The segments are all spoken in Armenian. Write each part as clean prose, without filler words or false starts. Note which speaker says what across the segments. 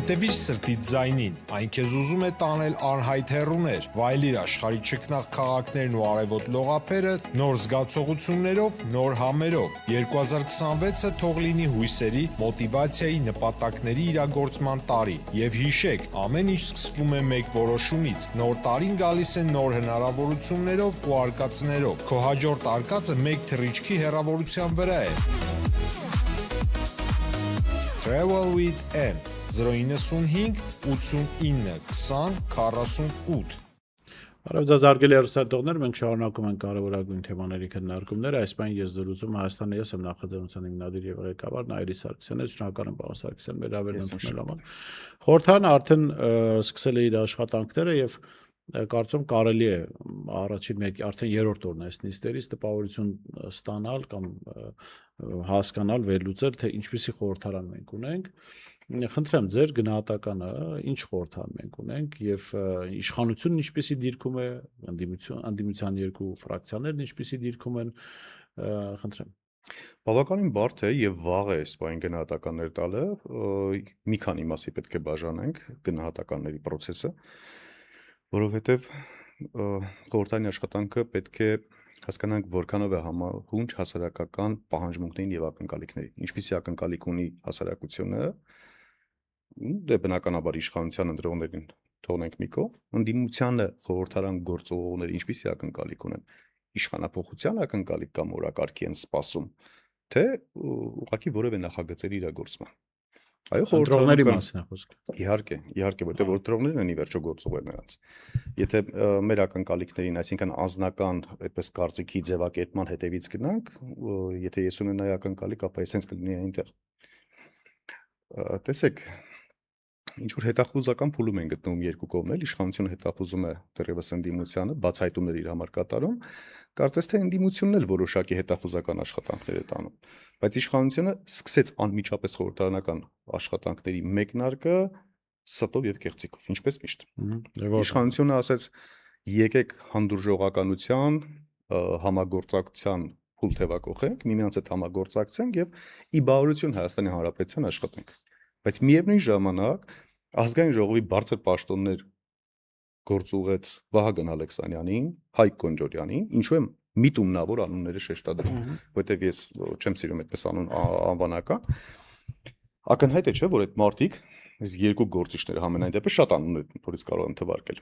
Speaker 1: Հետևիր սրտիդ ձայնին, այն քեզ ուզում է տանել անհայտ հեռուներ, վայելիր աշխարհի չքնաղ քաղաքներն ու արևոտ լողափերը նոր զգացողություններով, նոր համերով։ 2026-ը թող լինի հույսերի, մոտիվացիայի, նպատակների իրագործման տարի։ Եվ հիշեք, ամեն ինչ սկսվում է մեկ որոշումից։ Նոր տարին գալիս է նոր հնարավորություններով ու արկածներով։ Քո հաջորդ արկածը մեկ թռիչքի հեռավորության վրա է։ Travel with M 095 89 20 48
Speaker 2: Բարև ձեզ հարգելի հեռուստադիտողներ, մենք շարունակում ենք կարևորագույն թեմաների քննարկումները։ Այս պայն ես զրուցում Հայաստանի ես եմ նախաձեռնության հիմնադիր եւ ղեկավար Նայիրի Սարգսյանն, շնորհակալ եմ պարոն Սարգսյան, մեր հավերն ընդունել համար։ Խորհրդարանը արդեն սկսել է իր աշխատանքները եւ կարծում կարելի է առաջին մեկ արդեն երրորդ օրն է այս նիստերից տպավորություն ստանալ կամ հասկանալ, վերլուծել, թե ինչպիսի խորհրդարան մենք ունենք։ Խնդրեմ ձեր գնահատականը, ինչ խորհրդարան մենք ունենք եւ իշխանությունն ինչպիսի դիրքում է, անդիմության երկու ֆրակցիաներն ինչպիսի դիրքում են, խնդրեմ։
Speaker 3: Բավականին բարդ է եւ վաղ է սպայն գնահատականներ տալը, մի քանի մասի պետք է բաժանենք գնահատականների process-ը, որովհետեւ խորհրդարանի աշխատանքը պետք է հասկանանք որքանով է համահունչ հասարակական պահանջմունքներին եւ ակնկալիքներին, ինչպիսի ակնկալիք ունի հասարակությունը, դե բնականաբար իշխանության ընտրողներին թողնենք մի կողմ, ընդդիմությանը խորհրդարան գործողողները ինչպիսի ակնկալիք ունեն, իշխանապողության ակնկալիք կամ օրակարգի են սպասում, թե ուղղակի որևէ նախագծերի իրագործման։ Այո,
Speaker 2: խորհրդարանի մասին է խոսքը։
Speaker 3: Իհարկե, որտեղ ընտրողներն են ի վերջո գործողել նրանց։ Եթե մեր ակնկալիքներին, այսինքն անձնական այդպես կարծիքի ձևակերպման հետևից գնանք, եթե ես ունենայի ակնկալիք, ապա էսենց կլինի այնտեղ։ Տեսեք, ինչ որ հետախուզական փուլում են գտնվում երկու կողմն, իշխանությունը հետախուզում է դեռևս ընդդիմությանը, բացահայտումներ իր համար կատարում, կարծես թե ընդդիմությունն էլ որոշակի հետախուզական աշխատանքներ է տանում, բայց իշխանությունը սկսեց անմիջապես խորհրդարանական աշխատանքների մեկնարկը ստով եւ կեղծիկով, ինչպես միշտ։ Իշխանությունը ասաց՝ եկեք հանդուրժողականության, համագործակցության փուլ թևակողենք, միմյանց հետ համագործակցենք եւ ի բարօրություն Հայաստանի Հանրապետության աշխատենք։ Բայց միևնույն ժամանակ ազգային ժողովի բարձր պաշտոններ գործուղեց Վահագն Ալեքսանյանին, Հայկ Կոնջորյանին, ինչու եմ միտումնավոր անունները շեշտադրում, որտեվ ես չեմ սիրում այդպես անուն անվանական։ Ակնհայտ է, չէ՞, որ այդ մարդիկ, այս երկու գործիչները համենայն դեպս շատ անուններ, որից կարող եմ թվարկել,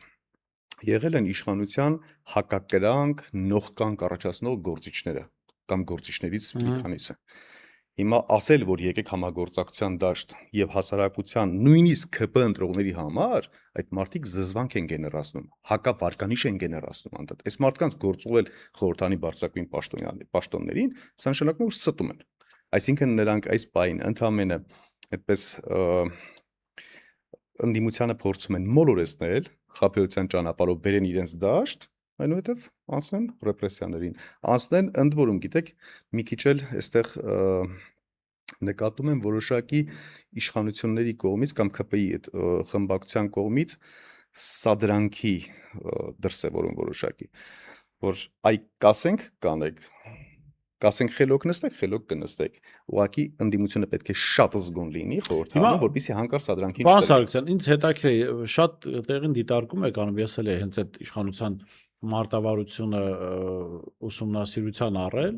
Speaker 3: եղել են իշխանության հակակրանք, նողկանք առաջացնող գործիչները կամ գործիչներից մի քանիսը։ Հիմա ասել, որ եկեք համագործակցության դաշտ եւ հասարակության նույնիսկ ԿՊ ընտրողների համար այդ մարդիկ զզվանք են գեներացնում, հակավարկանիշ են գեներացնում անդադ։ Այս մարդկանց գործուղել խորհրդանի բարձրակույն պաշտոններին, սա նշանակում է, որ ստում են։ Այսինքն նրանք այս պահին ընդամենը այդպես ընդդիմությանը փորձում են մոլորեցնել, խաբեության ճանապարհով բերեն իրենց դաշտ, այնուհետև անցնեն ռեպրեսիաներին, անցնեն ընդ որում, գիտեք, մի քիչ էլ այստեղ նկատում եմ որոշակի իշխանությունների կողմից կամ ԿՊ-ի այդ խմբակցության կողմից սադրանքի դրսևորում որոշակի, որ այ կասենք կանեք, կասենք խելոք նստեք, խելոք կնստեք, ուղղակի ընդդիմությունը պետք է շատ զգոն լինի խորհրդարանում, որպեսզի հանկարծ սադրանքին
Speaker 2: Պարոն Սարգսյան, ինձ հետաքրքիր է, շատ տեղին դիտարկում եք անում, ես էլ հենց այդ իշխանության մարտավարությունը ուսումնասիրության առել,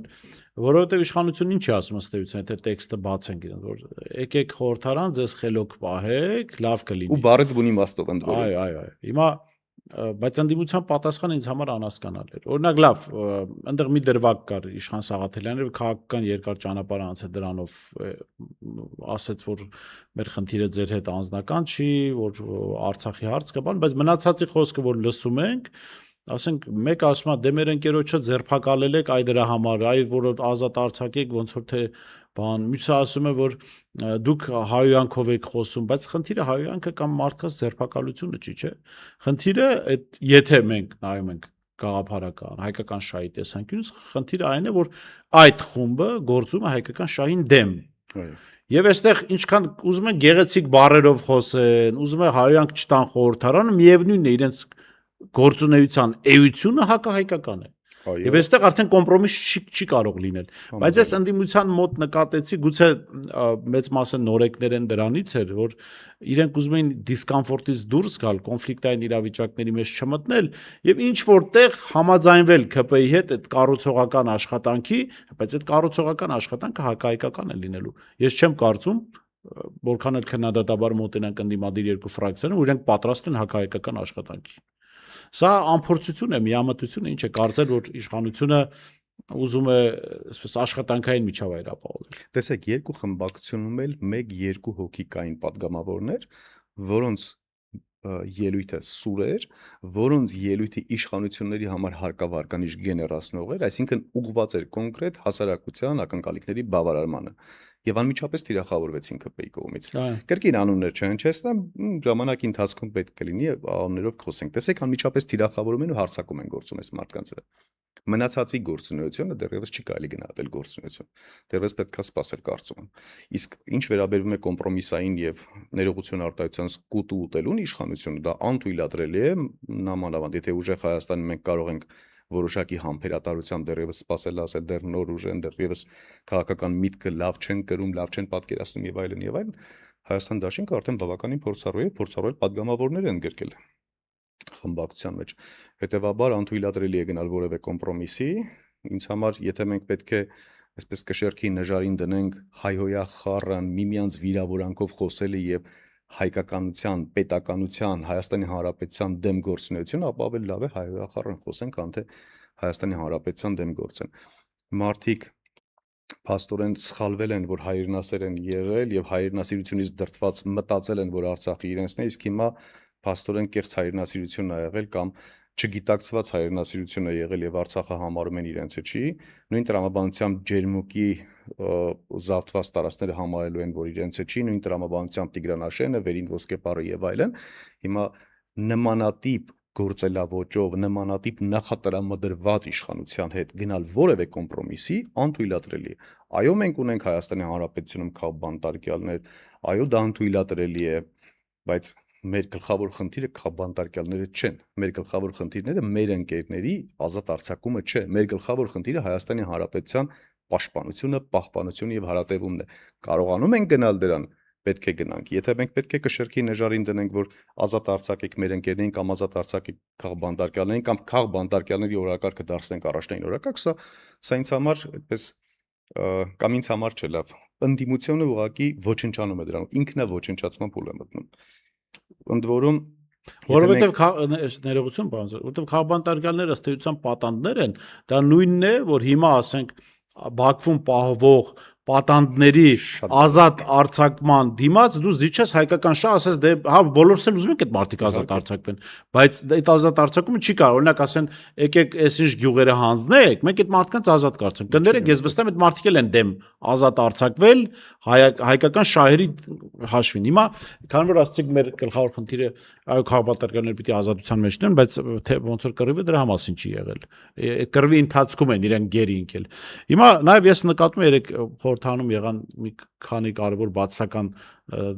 Speaker 2: որովհետև իշխանությունն ինչ է ասում ըստ էության, թե տեքստը բացենք, որ եկեք խորհրդարան, ձեզ խելոք պահեք, լավ կլինի։
Speaker 3: Ու բառից բուն իմաստով ընդ որում։
Speaker 2: Այո։ Հիմա բայց ընդդիմության պատասխանը ինձ համար անհասկանալի էր։ Օրինակ լավ, այնտեղ մի դրվագ կար Իշխան Սաղաթելյանը, քաղաքական երկար ճանապարհ անցել դրանով ասաց, որ մեր խնդիրը ձեր հետ անձնական չի, որ Արցախի հարց կա, բայց մնացածի խոսքը որ լսում ենք, ասենք մեկ ասում է դե մեր ընկերոջը ձերբակալել եք այ դրա համար, այ որ ազատ արձակեք, ոնց որ թե բան, մյուսը ասում է որ դուք հայոյանքով եք խոսում, բայց խնդիրը հայոյանքը կամ մարդկանց ձերբակալությունը չի, չէ։ Խնդիրը այդ եթե մենք նայում ենք գաղափարական, հայկական շահի տեսանկյունից, խնդիրը այն է, որ այդ խումբը գործում է հայկական շահին դեմ։ Եվ այստեղ ինչքան ուզում են գեղեցիկ բառերով խոսեն, ուզում են հայոյանք չտան խորհրդարանը, միևնույնն է իրենց գործունեության էությունը հակահայկական է։
Speaker 3: Այո։
Speaker 2: Եվ այստեղ արդեն կոմպրոմիս չի կարող լինել։ Բայց այս ընդդիմության մոտ նկատեցի, գուցե մեծ մասը նորեկներ են դրանից էր, որ իրենք ուզում էին դիսկոմֆորտից դուրս գալ, կոնֆլիկտային իրավիճակների մեջ չմտնել եւ ինչ որտեղ համաձայնվել ԿՊ-ի հետ այդ կառուցողական աշխատանքի, բայց այդ կառուցողական աշխատանքը հակահայկական է լինելու։ Ես չեմ կարծում, որքան էլ քննադատաբար մոտենանք ընդդիմադիր երկու ֆրակցիաները, որ իրենք պատրաստ են հակահայկական աշխատանքի։ Սա ամփորձություն է, միամտություն է, ինչ է կարծել, որ իշխանությունը ուզում է այսպես աշխատանքային միջավայր ապահովել։
Speaker 3: Տեսեք, երկու խմբակցությունում էլ 1-2 հոգի կային падգամավորներ, որոնց ելույթը սուր էր, որոնց ելույթը իշխանությունների համար հարկավարկանիշ գեներացնող էր, այսինքն ուղղված էր կոնկրետ հասարակության ակնկալիքների բավարարմանը։ Եվ անմիջապես թիրախավորվեցին ԿՊ-ի կողմից։ Կրկին անուններ չհնչեցնեմ, ժամանակի ընթացքում պետք է լինի անուններով խոսենք։ Տեսեք, անմիջապես թիրախավորում են ու հարձակում են գործում այս մարդկանց վրա։ Մնացածի գործունեությունը դեռևս չի կարելի գնահատել գործունեություն։ Դեռևս պետք է սպասել, կարծում եմ։ Իսկ ինչ վերաբերում է կոմպրոմիսային եւ ներողություն արտահայտության սկուտու ուտելուն իշխանությունը, դա անթույլատրելի է, նամանավանդ եթե ուժեղ Հայաստանի մենք կարող ենք որոշակի համբերատարությամբ դեռևս սպասել ասել դեռ նոր ուժ են, դեռևս քաղաքական միտքը լավ չեն կրում, լավ չեն պատկերացնում եւ այլն եւ այլն, Հայաստան դաշինքը արդեն բավականին փորձառու է, փորձառու падգամավորներ են գրկել խմբակցության մեջ։ Հետևաբար անթույլատրելի է գնալ որևէ կոմպրոմիսի։ Ինձ համար, եթե մենք պետք է այսպես կշեռքի նժարին դնենք հայհոյա խառն միմյանց վիրավորանքով խոսելը եւ հայկականության, պետականության, Հայաստանի Հանրապետության դեմ գործունեություն, ապա ավելի լավ է հայհոյա խառն խոսենք, քան թե Հայաստանի Հանրապետության դեմ գործեն։ Մարդիկ փաստորեն սխալվել են, որ հայրենասեր են եղել եւ հայրենասիրությունից դրդված մտածել են, որ Արցախը իրենցն է, իսկ հիմա փաստորեն կեղծ հայրենասիրությունն ա եղել կամ չգիտակցված հայրենասիրություն է եղել եւ Արցախը համարում են իրենցը չի, նույն տրամաբանությամբ ջերմուկի զավթված տարածքները համարելու են, որ իրենցը չի, նույն տրամաբանությամբ Տիգրանաշենը, Վերին ոսկեպարը եւ այլն, հիմա նմանատիպ գործելավոճով, նմանատիպ նախատրամադրված իշխանության հետ գնալ որևէ կոմպրոմիսի անթույլատրելի է։ Այո, մենք ունենք Հայաստանի Հանրապետությունում քաղբանտարկյալներ, այո, դա անթույլատրելի է, բայց մեր գլխավոր խնդիրը քաղբանտարկյալները չեն։ Մեր գլխավոր խնդիրները մեր ընկերների ազատ արձակումը չէ։ Մեր գլխավոր խնդիրը Հայաստանի Հանրապետության պաշտպանությունը, պահպանությունը եւ հարատևումն է։ Կարողանում ենք գնալ դրան, պետք է գնանք։ Եթե մենք պետք է կշեռքի նժարին դնենք, որ ազատ արձակեք մեր ընկերներին կամ ազատ արձակեք քաղբանտարկյալներին կամ քաղբանտարկյալների օրակարգը դարձնենք առաջնային օրակարգ, սա ինձ համար այդպես կամ ինձ համար չէ լավ։ Ընդդիմությունը ուղղակի ոչնչանում է դրանով, ինքնաոչնչացման փուլ է մտնում։ Ընդ որում
Speaker 2: որովհետև ներողություն բանց, որովհետև քաղբանտարկյալները ըստ էության պատանդներ են, դա նույնն է, որ հիմա ասենք Բաքվում պահվող պատանդների ազատ արձակման դիմաց դու զիջես հայկական շահ ասես դե հա բոլորս էլ ուզում ենք այդ մարդիկ ազատ արձակվեն, բայց այդ ազատ արձակումը չի կարող, օրինակ ասեն եկեք այսինչ գյուղերը հանձնեք, մենք այդ մարդկանց ազատ կարձենք, կներեք ես վստահ եմ այդ մարդիկ էլ են դեմ ազատ արձակվել հայկական շահերի հաշվին։ Հիմա քանի որ ասացիք մեր գլխավոր խնդիրը այո քաղաքապետարները պիտի ազատության մեջ լինեն, բայց թե ոնց որ կռիվը դրա մասին չի եղել, այդ կռվի ընթացքում են իրենք գերի ընկել։ Հիմա նաև ես նկատում եմ երեք խորհրդանում եղան մի քանի կարևոր բացասական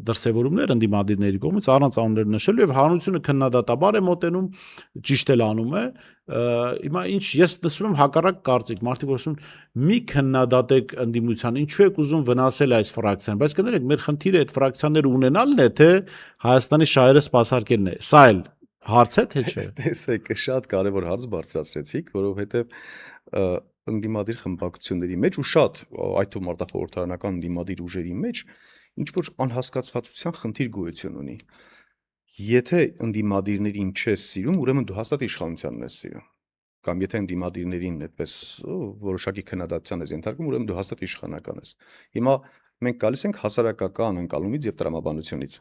Speaker 2: դրսևորումներ ընդդիմադիրների կողմից առանց անուններ նշելու եւ հանրությունը քննադատաբար է մոտենում, ճիշտ էլ անում է։ Հիմա ինչ ես տեսնում եմ հակառակ կարծիք, մարդիկ ասում մի քննադատեք ընդդիմության, ինչու եք ուզում վնասել այս ֆրակցիան, բայց կներեք մեր խնդիրը այդ ֆրակցիաները ունենալն է, թե Հայաստանի շահերը սպասարկելն է։ Սա էլ հարց է թե չէ։
Speaker 3: Տեսեք, շատ կարևոր հարց բարձրացրեցիք, որովհետեւ ընդդիմադիր խմբակցությունների մեջ ու շատ այդ թվում արտախորհրդարանական ընդդիմադիր ուժերի մեջ ինչ որ անհասկացվածության խնդիր գոյություն ունի։ Եթե ընդդիմադիրներին չես սիրում, ուրեմն դու հաստատ իշխանությանն ես սիրում։ Կամ եթե ընդդիմադիրներին այդպես որոշակի քննադատության ես ենթարկում, ուրեմն դու հաստատ իշխանական ես։ Հիմա մենք գալիս ենք հասարակական ընկալումից եւ տրամաբանությունից։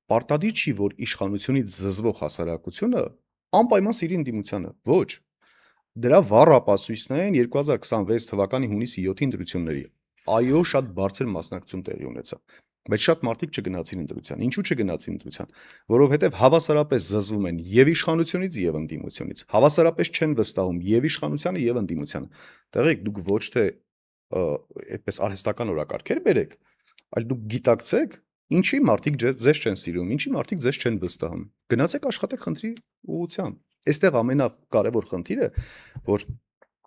Speaker 3: Պարտադիր չի, որ իշխանությունից զզվող հասարակությունը անպայման սիրի ընդդիմությանը։ Ոչ։ Դրա վառ ապացույցն են 2026 թվականի հունիսի 7-ի ընտրությունների։ Այո, շատ բարձր մասնակցություն տեղի ունեցավ, բայց շատ մարդիկ չգնացին ընտրության։ Ինչու չգնացին ընտրության? Որովհետև հավասարապես զզվում են եւ իշխանությունից եւ ընդդիմությունից։ Հավասարապես չեն վստահում եւ իշխանությանը եւ ընդդիմությանը։ Տեղեկ դուք ոչ թե այդպես արհեստական օրակարգեր բերեք, այլ դուք գիտակցեք, ինչի մարդիկ ձեզ չեն սիրում, ինչի մարդիկ ձեզ չեն վստահում։ Գնացեք աշխատեք խնդրի ուղղությամբ։ Այստեղ ամենակարևոր խնդիրը, որ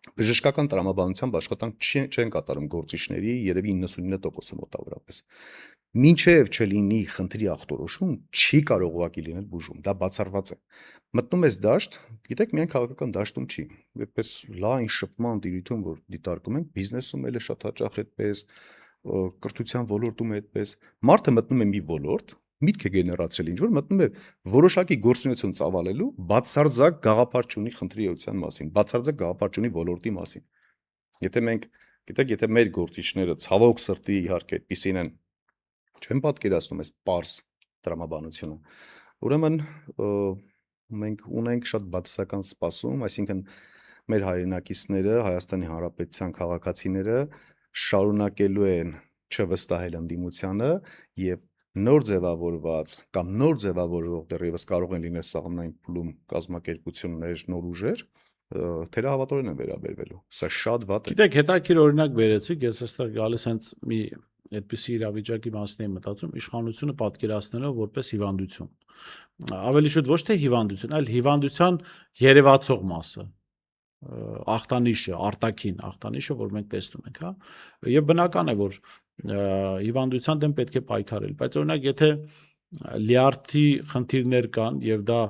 Speaker 3: Բժշկական տրամաբանությամբ աշխատանք չեն կատարում գործիչների երևի 99%-ը մոտավորապես։ Մինչև չլինի խնդրի ախտորոշում, չի կարող ուղղակի լինել բուժում, դա բացառված է։ Մտնում ես դաշտ, գիտեք, միայն քաղաքական դաշտում չի։ Այդպես լայն շփման դիրույթում, որ դիտարկում ենք, բիզնեսում էլ է շատ հաճախ այդպես, կրթության ոլորտում է այդպես։ Մարդը մտնում է մի ոլորտ, միտք է գեներացել ինչ-որ, մտնում է որոշակի գործունեություն ծավալելու, բացարձակ գաղափար չունի խնդրի էության մասին, բացարձակ գաղափար չունի ոլորտի մասին։ Եթե մենք, գիտեք, եթե մեր գործիչները ցավոք սրտի իհարկե այդպիսին են, չեմ պատկերացնում այս պարզ տրամաբանությունը, ուրեմն մենք ունենք շատ բացասական սպասում, այսինքն մեր հայրենակիցները, Հայաստանի Հանրապետության քաղաքացիները շարունակելու են չվստահել ընդդիմությանը եւ նոր ձևավորված կամ նոր ձևավորող դեռևս կարող են լինել սահմանային փուլում կազմակերպություններ, նոր ուժեր, թերահավատորեն են վերաբերվելու։ Սա շատ վատ է։
Speaker 2: Գիտեք, հետաքրքիր օրինակ վերեցիք, ես այստեղ գալիս հենց մի այդպիսի իրավիճակի մասին եմ մտածում, իշխանությունը պատկերացնելով որպես հիվանդություն։ Ավելի շուտ ոչ թե հիվանդություն, այլ հիվանդության երևացող մասը, ախտանիշը, արտաքին ախտանիշը, որ մենք տեսնում ենք, հա։ Եվ բնական է, որ հիվանդության դեմ պետք է պայքարել, բայց օրինակ եթե լյարդի խնդիրներ կան եւ դա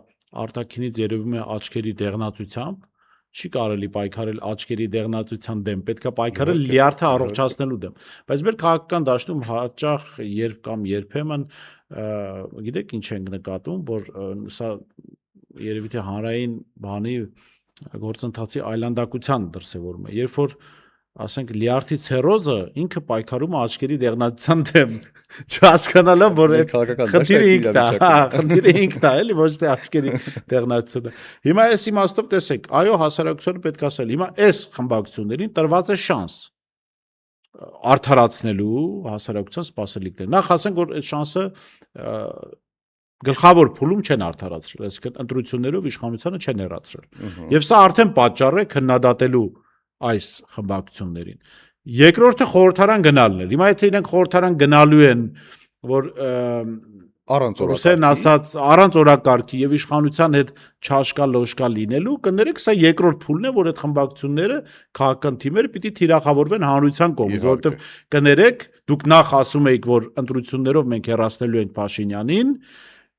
Speaker 2: արտաքինից երևում է աչքերի դեղնացությամբ, չի կարելի պայքարել աչքերի դեղնացության դեմ, պետքա պայքարել լյարդը առողջացնելու դեմ։ Բայց մեր քաղաքական դաշտում հաճախ երբ կամ երբեմն գիտեք ինչ ենք նկատում, որ սա երևի թե հանրային բանի գործընթացի այլանդակության դրսևորում է։ Երբ որ ասենք լյարդի ցերոզը ինքը պայքարում է աչքերի դեղնացության դեմ, չհասկանալով որ խնդիրը ինքն է, հա, խնդիրը ինքն է, էլի ոչ թե աչքերի դեղնացությունը։ Հիմա այս իմաստով տեսեք, այո, հասարակությունը պետք է ասել, հիմա այս խմբակցություններին տրված է շանս արդարացնելու հասարակության սպասելիքները։ Նախ ասենք, որ այդ շանսը գլխավոր փուլում չեն արդարացրել, այսինքն ընտրություններով իշխանությանը չեն հեռացրել։ Եվ սա արդեն պատճառ է քննադատելու այս խմբակցություններին։ Երկրորդը խորհրդարան գնալն էր։ Հիմա եթե իրենք խորհրդարան գնալու են, որ ռուսերեն ասած առանց օրակարգի եւ իշխանության հետ չաշկալ-լոշկա լինելու, կներեք, սա երկրորդ փուլն է, որ այդ խմբակցությունները քաղաքական թիմերը պիտի թիրախավորվեն հանրության կողմից, որովհետեւ կներեք, դուք նախ ասում եք, որ ընտրություններով մենք հեռացնելու ենք Փաշինյանին,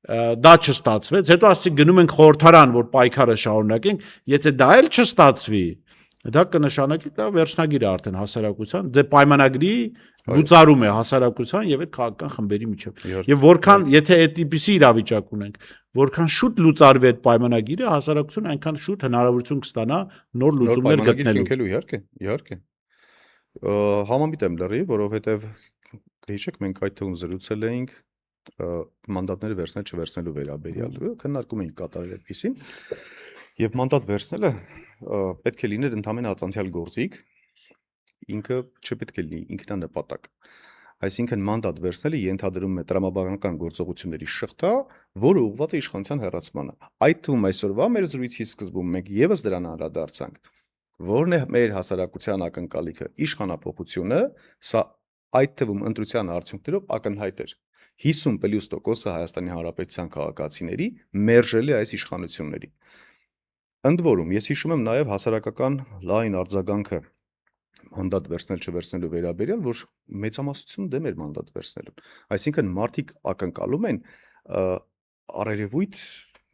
Speaker 2: դա չստացվեց, հետո ասեցիք գնում ենք խորհրդարան, որ պայքարը շարունակենք, եթե դա էլ չստացվի, դա կնշանակի դա վերջնագիր է արդեն հասարակության, դե պայմանագրի լուծարում է հասարակության եւ այդ քաղաքական խմբերի միջեւ։ Եվ որքան եթե այդպիսի իրավիճակ ունենք, որքան շուտ լուծարվի այդ պայմանագիրը, հասարակությունը այնքան շուտ հնարավորություն կստանա նոր լուծումներ գտնելու։
Speaker 3: Իհարկե։ Համամիտ եմ լրի, որովհետեւ հիշեք մենք այդ թվում զրուցել էինք մանդատները վերցնել չվերցնելու վերաբերյալ, քննարկում էինք կատարել այդպեսին։ Եվ մանդատ վերցնելը պետք է լիներ ընդհանրապես անցյալ գործիք, ինքը չպետք է լինի ինքնանպատակ։ Այսինքն մանդատ վերցնելը ենթադրում է տրամաբանական գործողությունների շղթա, որը ուղղված է իշխանության հեռացմանը։ Այդ թվում այսօրվա մեր զրույցի սկզբում մենք եւս դրան անդրադարձանք, որն է մեր հասարակության ակնկալիքը, իշխանապողությունը, սա այդ թվում ընտրության արդյունքներով ակնհայտ էր։ 50% Հայաստանի Հանրապետության քաղաքացիների մերժել է այս իշխանությունների։ Ընդ որում, ես հիշում եմ նաև հասարակական լայն արձագանքը մանդատ վերցնել չվերցնելու վերաբերյալ, որ մեծամասնությունը դեմ էր մանդատ վերցնելուն։ Այսինքն մարդիկ ակնկալում են առերևույթ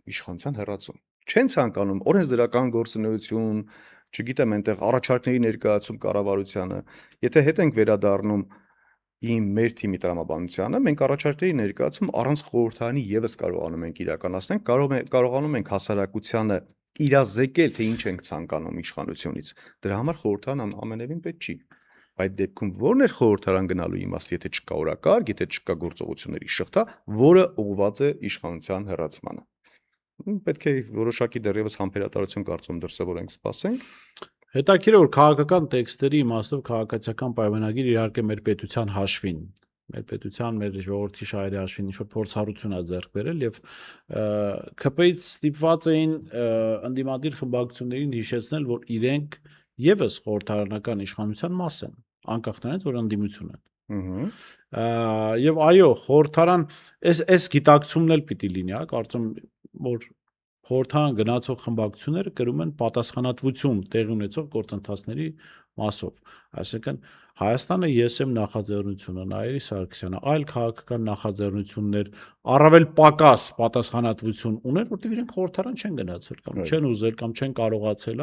Speaker 3: իշխանության հեռացում։ Չեն ցանկանում օրենսդրական գործունեություն, չգիտեմ, այնտեղ առաջարկների ներկայացում կառավարությանը։ Եթե հետ ենք վերադառնում մեր թիմի տրամաբանությանը, մենք առաջարկների ներկայացում առանց խորհրդարանի եւս կարողանում ենք իրականացնել, կարողանում ենք հասարակությանը իրազեկել, թե ինչ ենք ցանկանում իշխանությունից։ Դրա համար խորհրդարան ամենևին պետք չի։ Այդ դեպքում ո՞րն է խորհրդարան գնալու իմաստը, եթե չկա օրակարգ, եթե չկա գործողությունների շղթա, որը ուղղված է իշխանության հեռացմանը։ Պետք է որոշակի դեռևս համբերատարություն կարծում դրսևորենք, սպասենք։
Speaker 2: Հետաքրքիր է, որ քաղաքական տեքստերի իմաստով քաղաքացիական պայմանագիր իհարկե մեր պետության հաշվին, մեր պետության, մեր ժողովրդի շահերի հաշվին ինչ-որ փորձառություն է ձեռք բերել եւ ԿՊ-ից ստիպված էին ընդդիմադիր խմբակցություններին հիշեցնել, որ իրենք եւս խորհրդարանական իշխանության մաս են, անկախ նրանից, որ ընդդիմություն են։ Եվ այո, խորհրդարան այս գիտակցումն էլ պիտի լինի, հա, կարծում որ խորհրդան գնացող խմբակցությունները կրում են պատասխանատվություն տեղի ունեցող գործընթացների մասով։ Այսինքն Հայաստանը ԵՍ նախաձեռնությունը, Նաիրի Սարգսյանը, այլ քաղաքական նախաձեռնություններ առավել պակաս պատասխանատվություն ունեն, որտեղ իրենք խորհրդարան չեն գնացել կամ չեն ուզել կամ չեն կարողացել,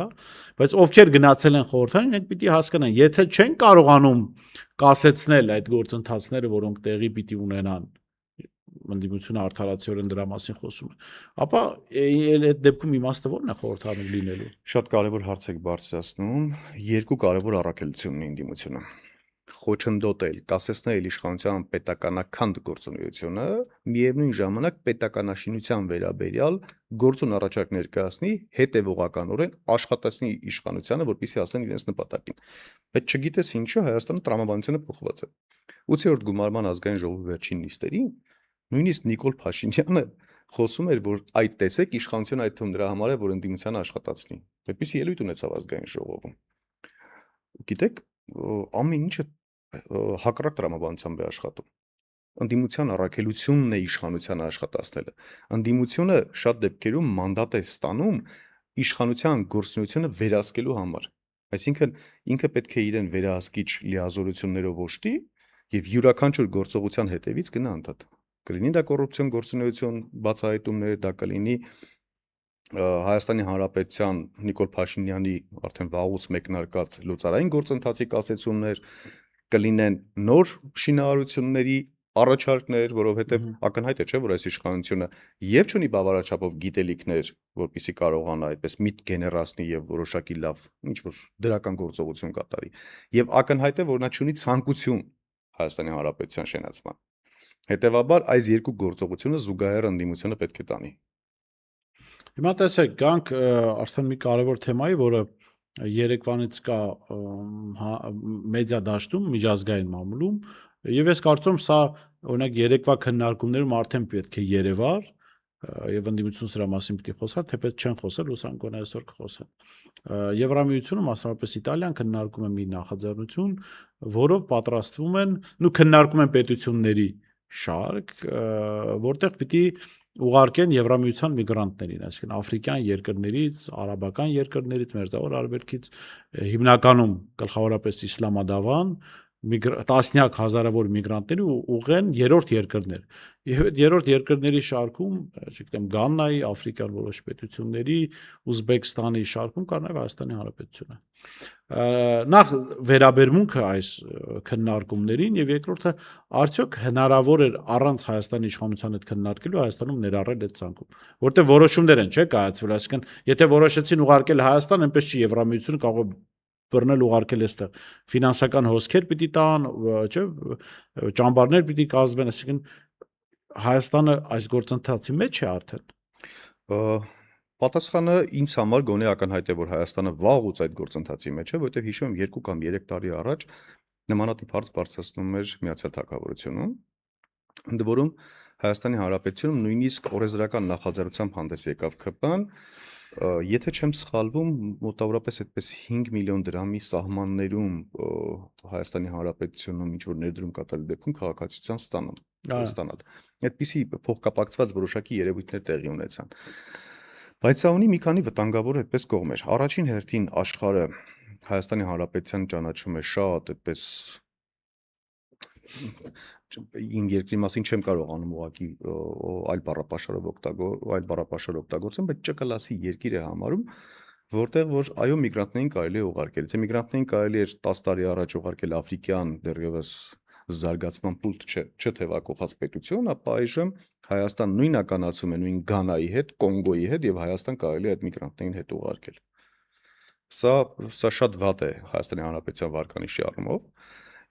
Speaker 2: բայց ովքեր գնացել են խորհրդարան, իրենք պիտի հասկանան, եթե չեն կարողանում կասեցնել այդ գործընթացները, որոնք տեղի պիտի ունենան, ընդդիմությունը արդարացիորեն դրա մասին խոսում է, ապա այդ դեպքում իմաստը ո՞րն է խորհրդարանում լինելու։
Speaker 3: Շատ կարևոր հարց եք բարձրացնում, երկու կարևոր առաքելություն ունի ընդդիմությունը։ Խոչընդոտել, կասեցնել իշխանության պետականական գործունեությունը, միևնույն ժամանակ պետականաշինության վերաբերյալ գործուն առաջարկ ներկայացնի, հետևողականորեն աշխատացնի իշխանությանը, որպեսզի հասնեն իրենց նպատակին։ Բայց չգիտես ինչու Հայաստանը տրամաբանությունը փոխված է։ 8-րդ գումարման ազգային ժողովի վերջին նիստերին նույնիսկ Նիկոլ Փաշինյանը խոսում էր, որ այդ տեսեք իշխանությունը այդ թվում դրա համար է, որ ընդդիմությանը աշխատացնի։ Այդպիսի ելույթ ունեցավ ազգային ժողովում։ Գիտեք, ամեն ինչը հակառակ տրամաբանությամբ է աշխատում։ Ընդդիմության առաքելությունն է իշխանությանը աշխատացնելը։ Ընդդիմությունը շատ դեպքերում մանդատ է ստանում իշխանության գործունեությունը վերահսկելու համար։ Այսինքն ինքը պետք է իրեն վերահսկիչ լիազորություններով օժտի եւ յուրաքանչյուր գործողության հետևից գնա անդադ։ Կլինի դա կոռուպցիոն գործունեություն, բացահայտումներ, դա կլինի Հայաստանի Հանրապետության Նիկոլ Փաշինյանի արդեն վաղուց մեկնարկած լուծարային գործընթացի կասեցումներ, կլինեն նոր շինարարությունների առաջարկներ, որովհետև ակնհայտ է, չէ, որ այս իշխանությունը եւ չունի բավարարչափով գիտելիքներ, որպեսզի կարողանա այդպես միտք գեներացնի եւ որոշակի լավ ինչ որ դրական գործողություն կատարի, եւ ակնհայտ է, որ նա չունի ցանկություն Հայաստանի Հանրապետության շենացման։ Հետևաբար այս երկու գործողությունը զուգահեռ ընդդիմությունը պետք է տանի։
Speaker 2: Հիմա տեսեք, գանք արդեն մի կարևոր թեմայի, որը երեկվանից կա մեդիա դաշտում, միջազգային մամուլում, եւ ես կարծում սա օրինակ երեկվա քննարկումներում արդեն պետք է երևար, եւ ընդդիմություն սրա մասին պիտի խոսար, թեպետ չեն խոսել, ուսանք գոնե այսօր կխոսեն։ Եվրամիությունը, մասնավորապես Իտալիան քննարկում է մի նախաձեռնություն, որով պատրաստվում են, քննարկում են պետությունների շարք, որտեղ պիտի ուղարկեն Եվրամիության միգրանտներին, այսինքն աֆրիկյան երկրներից, արաբական երկրներից, Մերձավոր Արևելքից, հիմնականում գլխավորապես իսլամադավան, տասնյակ հազարավոր միգրանտների ուղղեն երրորդ երկրներ։ Եվ այդ երրորդ երկրների շարքում, չգիտեմ, Գանայի, աֆրիկյան որոշ պետությունների, Ուզբեկստանի շարքում կար նաև Հայաստանի Հանրապետությունը։ Նախ վերաբերմունքը այս քննարկումներին եւ երկրորդը արդյոք հնարավոր էր առանց Հայաստանի իշխանության հետ քննարկելու Հայաստանում ներառել այդ ցանկում, որտեղ որոշումներ են, չէ, կայացվել, այսինքն եթե որոշեցին ուղարկել Հայաստան, այնպես չի Եվրամիությունը կարող է բռնել ուղարկել այստեղ ֆինանսական հոսքեր պիտի տան, չէ, ճամբարներ պիտի կազմեն, այսինքն Հայաստանը այս գործընթացի մեջ է արդեն։
Speaker 3: Պատասխանը ինձ համար գոնե ակնհայտ է, որ Հայաստանը վաղուց այդ գործընթացի մեջ է, որտեղ հիշում եմ 2 կամ 3 տարի առաջ նմանատիպ հարց բարձրացնում էր Միացյալ Թագավորությունում, ընդ որում Հայաստանի Հանրապետությունում նույնիսկ օրենսդրական նախաձեռնությամբ հանդես եկավ ԿՊ-ն, եթե չեմ սխալվում, մոտավորապես այդպես 5 միլիոն դրամի սահմաններում Հայաստանի Հանրապետությունում ինչ որ ներդրում կատարել դեպքում քաղաքացիության ստանալ։ Այդպիսի փոխկապակցված որոշակի երևույթներ տեղի ունեցան։ Բայց սա ունի մի քանի վտանգավոր այդպես կողմեր։ Առաջին հերթին աշխարհը Հայաստանի Հանրապետության ճանաչում է շատ այդպես իմ երկրի մասին չեմ կարողանում ուղղակի այլ բառապաշարով օգտագործեմ, բայց ճկլասի երկիր է համարում, որտեղ որ այո միգրանտներին կարելի է ուղարկել։ Եթե միգրանտներին կարելի էր 10 տարի առաջ ուղարկել աֆրիկյան դեռևս զարգացման պուլտ չթևակողած պետություն, ապա այժմ Հայաստան նույնականացում է նույն Գանայի հետ, Կոնգոյի հետ եւ Հայաստան կարելի է այդ միգրանտներին հետ ուղարկել։ Սա շատ վատ է Հայաստանի Հանրապետության վարկանիշի առումով։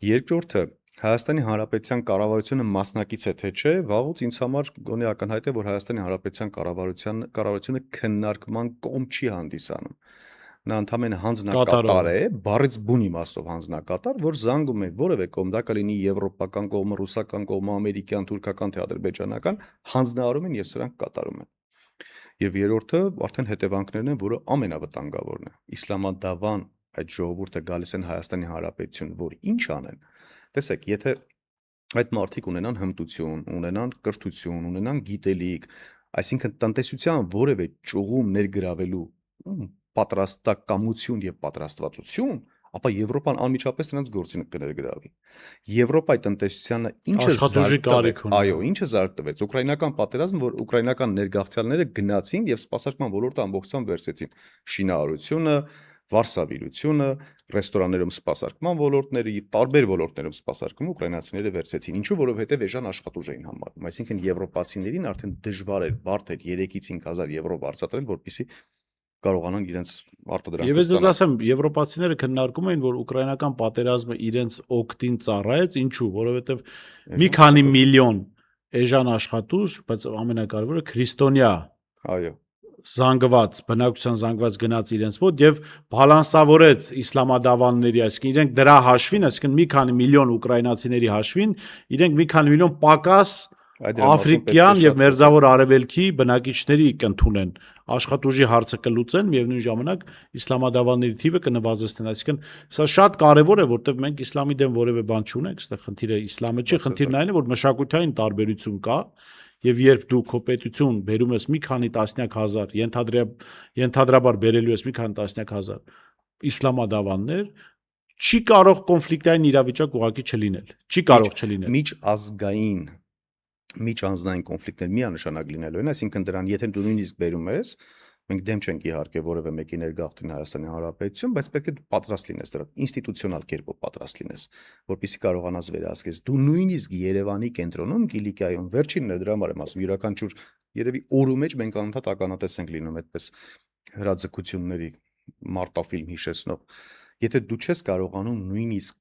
Speaker 3: Երկրորդը Հայաստանի Հանրապետության կառավարությունը մասնակից է թե չէ, վաղուց ինձ համար գոնե ակնհայտ է, որ Հայաստանի Հանրապետության կառավարությունը քննարկման կողմ չի հանդիսանում։ Նա ընդհանրապես հանձնակատար է, բառից բուն իմաստով հանձնակատար, որ զանգում է որևէ կողմ, դա կլինի եվրոպական կողմը, ռուսական կողմը, ամերիկյան, թուրքական թե ադրբեջանական, հանձնարարում են եւ սրանք կատարում են։ Եվ երրորդը արդեն հետևանքներն են, որը ամենավտանգավորն է։ Իսլամադավան այդ ժողովուրդը գալիս են Հայաստանի Հանրապետություն, որ ինչ անեն։ Տեսեք, եթե այդ մարդիկ ունենան հմտություն, ունենան կրթություն, ունենան գիտելիք, Այսինքն տնտեսության որևէ ճյուղում ներգրավելու պատրաստակամություն եւ պատրաստվածություն, ապա Եվրոպան անմիջապես նրանց գործին կներգրավի։ Եվրոպայի տնտեսությանը
Speaker 2: Աշխատուժի կարիք ունի։
Speaker 3: այո, ինչը զարգ տվեց։ Ուկրաինական պատերազմ, որ ուկրաինական ներգաղթյալները գնացին եւ սպասարկման ոլորտը ամբողջությամբ վերցեցին։ Շինարարությունը, վարսավիրությունը, ռեստորաններում սպասարկման ոլորտները, տարբեր ոլորտներում սպասարկումը ուկրաինացիները վերցեցին։ Ինչու, որովհետեւ էժան աշխատուժ էին համարում։ Այսինքն եվրոպացիներին արդեն դժվար էր, բարդ էր 3-5000 եվրո վարձատրել, որպեսզի կարողանան իրենց արտադրանքը
Speaker 2: Եվ ես դες ասեմ, եվրոպացիները քննարկում էին, որ ուկրաինական պատերազմը իրենց օգտին ծառայեց, ինչու, որովհետև մի քանի միլիոն էժան աշխատուժ, բայց ամենակարևորը քրիստոնյա
Speaker 3: այո,
Speaker 2: զանգված, բնակության զանգված գնաց իրենց մոտ եւ բալանսավորեց իսլամադավանների, այսինքն իրենք դրա հաշվին, այսինքն մի քանի միլիոն ուկրաինացիների հաշվին, իրենք մի քանի միլիոն պակաս աֆրիկյան եւ մերձավոր արևելքի բնակիչների կընդունեն աշխատուժի հարցը կլուծեն, միևնույն ժամանակ իսլամադավանների թիվը կնվազեցնեն, այսինքն սա շատ կարևոր է, որտեղ մենք իսլամի դեմ որևէ բան չունենք, այստեղ խնդիրը իսլամը չի, խնդիրն այն է, որ մշակութային տարբերություն կա, եւ երբ դու քո պետություն բերում ես մի քանի տասնյակ հազար, ենթադրաբար բերելու ես մի քանի տասնյակ հազար իսլամադավաններ, չի կարող կոնֆլիկտային իրավիճակ ուղղակի չլինել, չի կարող չլինել։
Speaker 3: Միջազգային միջանձնային կոնֆլիկտներ միանշանակ լինելու են, այսինքն դրան, եթե դու նույնիսկ բերում ես, մենք դեմ չենք իհարկե որևէ մեկի ներգաղթին Հայաստանի Հանրապետություն, բայց պետք է պատրաստ լինես դրան, ինստիտուցիոնալ կերպով պատրաստ լինես, որպեսզի կարողանաս վերահսկես։ Դու նույնիսկ Երևանի կենտրոնում, Կիլիկիայում, վերջինն է դրա համար եմ ասում, յուրաքանչյուր երևի օրու մեջ մենք անընդհատ ականատես ենք լինում այդպես հրաձգությունների մարտաֆիլմ հիշեցնող։ Եթե դու չես կարողանում նույնիսկ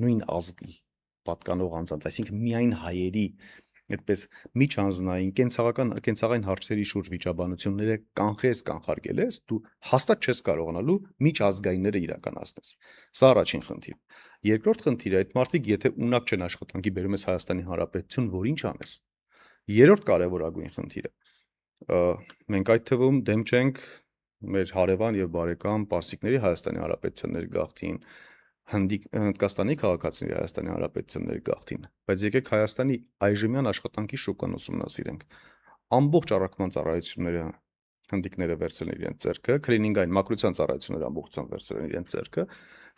Speaker 3: նույն ազգի պատկանող անձանց, այսինքն միայն հայերի այդպես միջանձնային կենցաղային հարցերի շուրջ վիճաբանությունները կանխարգելես, դու հաստատ չես կարողանալու միջազգայինները իրականացնես։ Սա առաջին խնդիր։ Երկրորդ խնդիրը, այդ մարդիկ եթե ունակ չեն աշխատանքի բերում ես Հայաստանի Հանրապետություն, որ ինչ անես։ Երրորդ կարևորագույն խնդիրը, մենք այդ թվում դեմ չենք մեր հարևան եւ բարեկամ պարսիկների Հայաստանի Հանրապետության ներգաղթին, Հնդկաստանի քաղաքացիների Հայաստանի Հանրապետության ներգաղթին, բայց եկեք Հայաստանի այժմյան աշխատանքի շուկան ուսումնասիրենք։ Ամբողջ առաքման ծառայությունները հնդիկները վերցրել են իրենց ձեռքը, քլինինգային մաքրության ծառայությունները ամբողջությամբ վերցրել են իրենց ձեռքը,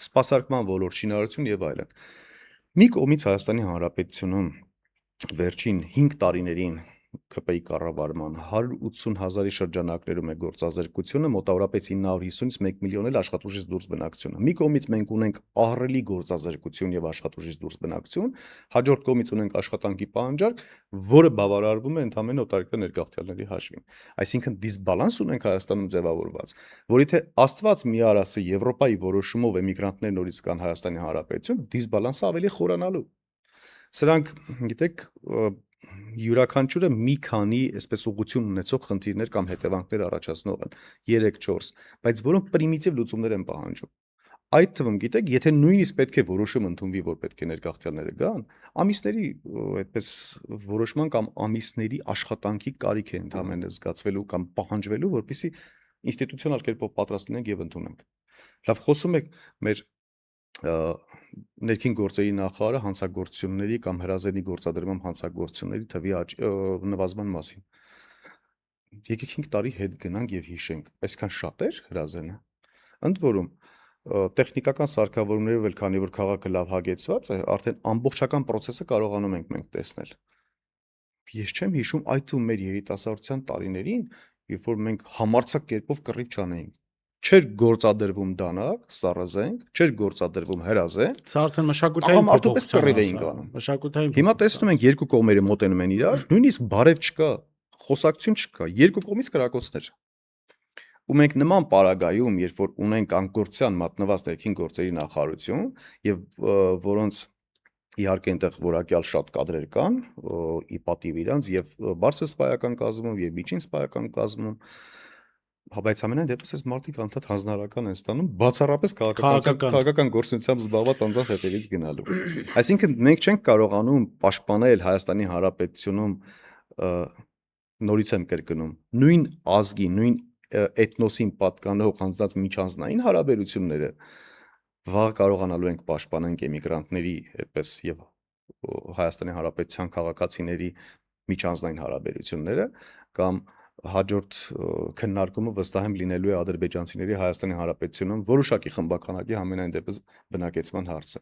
Speaker 3: սպասարկման ոլորտ, շինարարություն եւ այլն։ Մի կողմից Հայաստանի Հանրապետությունում վերջին 5 տարիներին ԿՊ-ի կառավարման 180,000-ի շրջանակներում է գործազրկությունը, մոտավորապես 950-ից 1 միլիոն էլ աշխատուժից դուրս բնակչությունը։ Մի կողմից մենք ունենք ահռելի գործազրկություն եւ աշխատուժից դուրս բնակչություն, հաջորդ կողմից ունենք աշխատանքի պահանջարկ, որը բավարարվում է ընդհանրեն օտարերկրյա ներգաղթյալների հաշվին։ Այսինքն դիսբալանս ունենք Հայաստանում ձևավորված, որ եթե Աստված մի ար ասի Եվրոպայի որոշումով էմիգրանտներ նորից կան Հայաստանի Հանրապետություն, դիսբալանսը ավելի խորանալու։ Սրանք, գիտեք, յուրաքանչյուրը մի քանի այսպես ուղղություն ունեցող խնդիրներ կամ հետևանքներ առաջացնող են 3-4, բայց որոնք պրիմիտիվ լուծումներ են պահանջում։ Այդ թվում, գիտեք, եթե նույնիսկ պետք է որոշում ընդունվի, որ պետք է ներգաղթյալները գան, ամիսների այդպես որոշման կամ ամիսների աշխատանքի կարիք է ընդհանրապես զգացվելու կամ պահանջվելու, որպեսզի ինստիտուցիոնալ կերպով պատրաստ լինենք եւ ընդունենք։ Լավ, խոսում եք մեր ներքին գործերի նախարարը հանցագործությունների կամ հրազենի գործադրման հանցագործությունների թվի նվազման մասին։ Եկեք 5 տարի հետ գնանք եւ հիշենք, այսքան շատ էր հրազենը։ Ընդ որում տեխնիկական սարքավորումներով էլ քանի որ քաղաքը լավ հագեցված է, արդեն ամբողջական process-ը կարողանում ենք մենք տեսնել։ Ես չեմ հիշում այդ ու մեր երիտասարդության տարիներին, երբ որ մենք համարձակ կերպով կռիվ չանեինք։ Չէր գործադրվում դանակ, սառազենք, չէր գործադրվում հրազեն։
Speaker 2: Սա արդեն մշակութային
Speaker 3: փոփոխություն էին կանում։
Speaker 2: Մշակութային։
Speaker 3: Հիմա տեսնում ենք երկու կողմերը մոտենում են իրար, նույնիսկ բարև չկա, խոսակցություն չկա, երկու կողմից կրակոցներ։ Ու մենք նման պարագայում, երբ որ ունենք անկորցիան մատնված ներքին գործերի նախարարություն եւ որոնց իհարկե այնտեղ որակյալ շատ կադրեր կան, ի պատիվ իրանց եւ բարձր սպայական կազմում եւ միջին սպայական կազմում, բայց ամենայն դեպս այս մարդիկ անդադ հանձնարարական են ստանում բացառապես քաղաքական գործունեությամբ զբաղված անձանց հետևից գնալու։ Այսինքն մենք չենք կարողանում պաշտպանել Հայաստանի Հանրապետությունում նորից եմ կրկնում նույն ազգի, նույն էթնոսին պատկանող անձանց միջանձնային հարաբերությունները վաղ կարողանալու ենք պաշտպանենք էմիգրանտների այդպես եւ Հայաստանի Հանրապետության քաղաքացիների միջանձնային հարաբերությունները կամ հաջորդ քննարկումը վստահ եմ լինելու է ադրբեջանցիների Հայաստանի Հանրապետությունում որոշակի խմբականակի համենայն դեպս բնակեցման հարցը։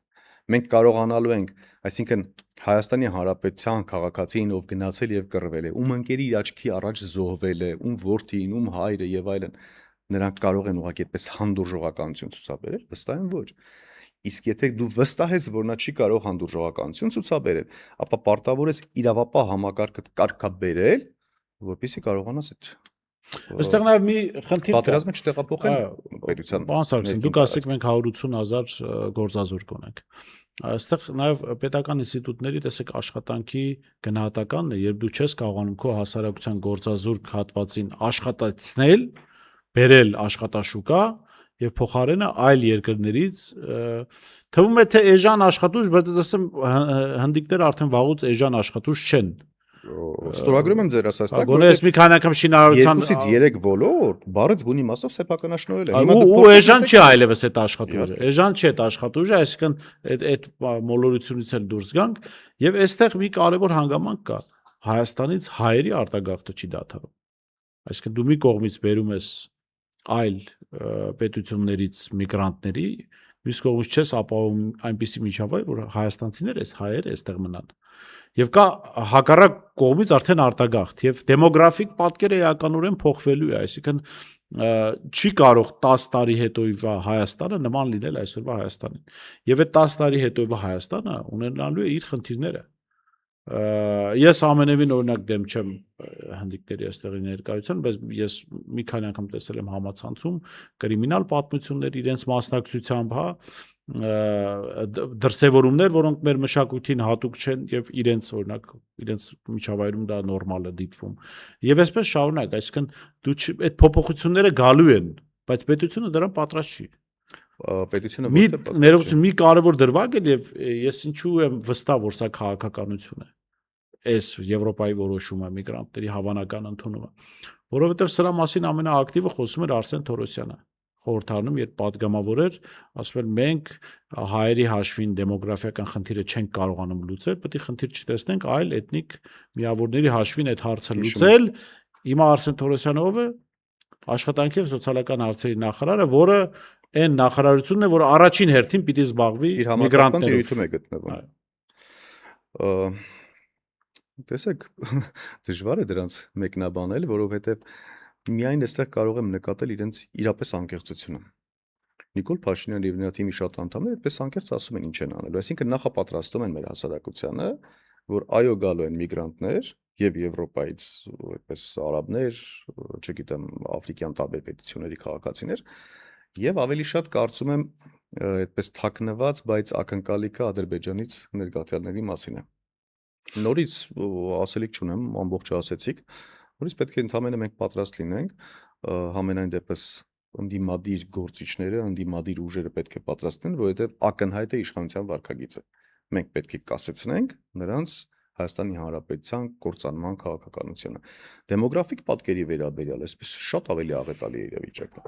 Speaker 3: Մենք կարողանալու ենք, այսինքն Հայաստանի Հանրապետության քաղաքացին, ով գնացել եւ կռվել է, ում ընկերի իր աչքի առաջ զոհվել է, ում որդին, ում հայրը եւ այլն, նրանք կարող են ուղղակի այդպես հանդուրժողականություն ցուցաբերել, վստահ եմ ոչ։ Իսկ եթե դու վստահ ես, որ նա չի կարող հանդուրժողականություն ցուցաբերել, ապա պարտավոր ես իրավապահ համակարգը կարգաբերել, որպեսզի կարողանաս այդ
Speaker 2: Այստեղ նաև մի խնդիր կա։
Speaker 3: պատերազմը չտեղափոխել պետության։
Speaker 2: Պարոն Սարգսյան, դուք ասեք մենք 180,000 գործազուրկ ունենք։ Այստեղ նաև պետական ինստիտուտների տեսեք աշխատանքի գնահատականն է, երբ դու չես կարողանում քո հասարակության գործազուրկ հատվածին աշխատացնել, բերել աշխատաշուկա եւ փոխարենը այլ երկրներից թվում է թե էժան աշխատուժ, բայց ասեմ հնդիկները արդեն վաղուց էժան աշխատուժ չեն։
Speaker 3: Ստորագրում եմ ձեր ասածը։
Speaker 2: Գոնե ես մի քանի անգամ շինարարության
Speaker 3: 2-ից 3 ոլորտ բառից բունի մասով սեփականաշնորհել է։
Speaker 2: Ու էժան չի այլևս այդ աշխատուժը։ Էժան չի այդ աշխատուժը, այսինքն այդ մոլորությունից էլ դուրս գանք եւ այստեղ մի կարևոր հանգամանք կա։ Հայաստանից հայերի արտագաղթը չի դադարում։ Այսինքն դու մի կողմից բերում ես այլ պետություններից միգրանտների, մյուս կողմից չես ապահովում այնպիսի միջավայր, որ հայաստանցիները, հայերը այստեղ մնան։ Եվ կա հակառակ կողմից արդեն արտագաղթ եւ դեմոգրաֆիկ պատկերը էականորեն փոխվելու է, այսինքն չի կարող 10 տարի հետոյվա Հայաստանը նման լինել այսօրվա Հայաստանին։ Եվ այդ 10 տարի հետոյվա Հայաստանը ունենալու է իր խնդիրները։ Ես ամենևին օրինակ դեմ չեմ հնդիկների այստեղի ներկայության, բայց ես մի քանի անգամ տեսել եմ համացանցում կրիմինալ պատմություններ իրենց մասնակցությամբ, հա, դրսևորումներ, որոնք մեր մշակույթին հատուկ չեն եւ իրենց օրինակ իրենց միջավայրում դա նորմալ է դիտվում։ Եվ այսպես շարունակ, այսինքն դու այդ փոփոխությունները գալու են, բայց պետությունը դրան պատրաստ չի։
Speaker 3: Պետությունը
Speaker 2: ներողություն, մի կարևոր դրվագ է եւ ես ինչու եմ վստահ, որ սա քաղաքականություն է։ Այս Եվրոպայի որոշումը, միգրանտների հավանական ընդունումը, որովհետեւ սրա մասին ամենաակտիվը խոսում էր Արսեն Թորոսյանը։ Խորհրդարանում երբ падգամավոր էր, ասում էր մենք հայերի հաշվին դեմոգրաֆիական խնդիրը չենք կարողանում լուծել, պետք է խնդիր չտեսնենք, այլ էթնիկ միավորների հաշվին այդ հարցը լուծել։ Հիմա Արսեն Թորոսյանը ով է? Աշխատանքի եւ սոցիալական հարցերի նախարարը, որը այն նախարարությունն է, որը առաջին հերթին պիտի զբաղվի միգրանտներով։
Speaker 3: Տիրույթում է գտնվում։ Տեսեք, դժվար է դրանց մեկնաբանել, որովհետեւ միայն այստեղ կարող եմ նկատել իրենց իրապես անկեղծությունը։ Նիկոլ Փաշինյանը եւ նրա թիմի շատ անդամներ այդպես անկեղծ ասում են ինչ են անելու, այսինքն նախապատրաստում են մեր հասարակությանը, որ այո գալու են միգրանտներ եւ Եվրոպայից այդպես արաբներ, չգիտեմ, աֆրիկյան տարբեր պետությունների քաղաքացիներ եւ ավելի շատ կարծում եմ այդպես թաքնված, բայց ակնկալիքը Ադրբեջանից ներգաղթյալների մասին է։ Նորից ասելիք չունեմ, ամբողջը ասեցիք, որից պետք է ընդհանրապես մենք պատրաստ լինենք, համենայն դեպս ընդդիմադիր գործիչները, ընդդիմադիր ուժերը պետք է պատրաստ լինեն, որովհետև ակնհայտ է իշխանության վարքագիծը։ Մենք պետք է կասեցնենք նրանց Հայաստանի Հանրապետության կործանման քաղաքականությունը։ Դեմոգրաֆիկ պատկերի վերաբերյալ այսպես շատ ավելի աղետալի է իրավիճակը։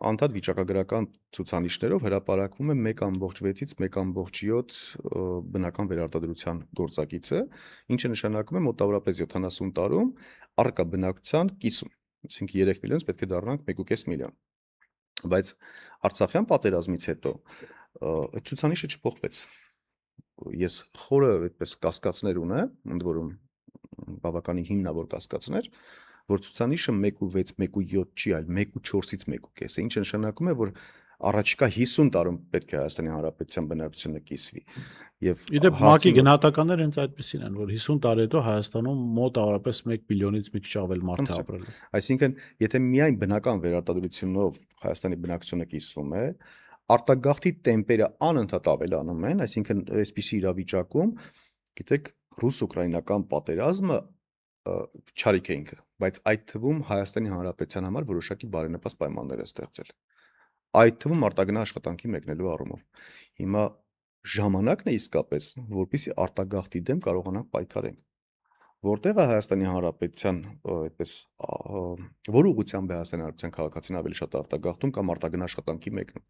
Speaker 3: Անդադ վիճակագրական ցուցանիշներով հրապարակվում է 1.6-ից 1.7 բնական վերարտադրության գործակիցը, ինչը նշանակում է մոտավորապես 70 տարում առկա բնակչության կիսում, այսինքն 3 միլիոնից պետք է դառնանք 1.5 միլիոն։ Բայց Արցախյան պատերազմից հետո այդ ցուցանիշը չփոխվեց։ Ես խորը այդպես կասկածներ ունեմ, ընդ որում բավականին հիմնավոր կասկածներ, որ ցուցանիշը 1.6, 1.7 չի, այլ 1.4-ից 1.5 է, ինչը նշանակում է, որ առաջիկա 50 տարում պետք է Հայաստանի Հանրապետության բնակչությունը կիսվի։ Եվ
Speaker 2: իդեպ ՄԱԿ-ի գնահատականները հենց այդպեսին են, որ 50 տարի հետո Հայաստանում մոտավորապես 1 միլիոնից մի քիչ ավել մարդ է ապրել։
Speaker 3: Այսինքն, եթե միայն բնական վերարտադրությունով Հայաստանի բնակչությունը կիսվում է, արտագաղթի տեմպերը անընդհատ ավելանում են, այսինքն այսպիսի իրավիճակում, գիտեք, ռուս-ուկրաինական պատերազմը չարիք է ինքը, բայց այդ թվում Հայաստանի Հանրապետության համար որոշակի բարենպաստ պայմաններ է ստեղծել։ Այդ թվում արտագնա աշխատանքի մեկնելու առումով։ Հիմա ժամանակն է իսկապես, որպեսզի արտագաղթի դեմ կարողանանք պայքարենք։ Որտեղ է Հայաստանի Հանրապետության այդպես որ ուղղությամբ է Հայաստանի Հանրապետության քաղաքացին ավելի շատ արտագաղթում կամ արտագնա աշխատանքի մեկնում։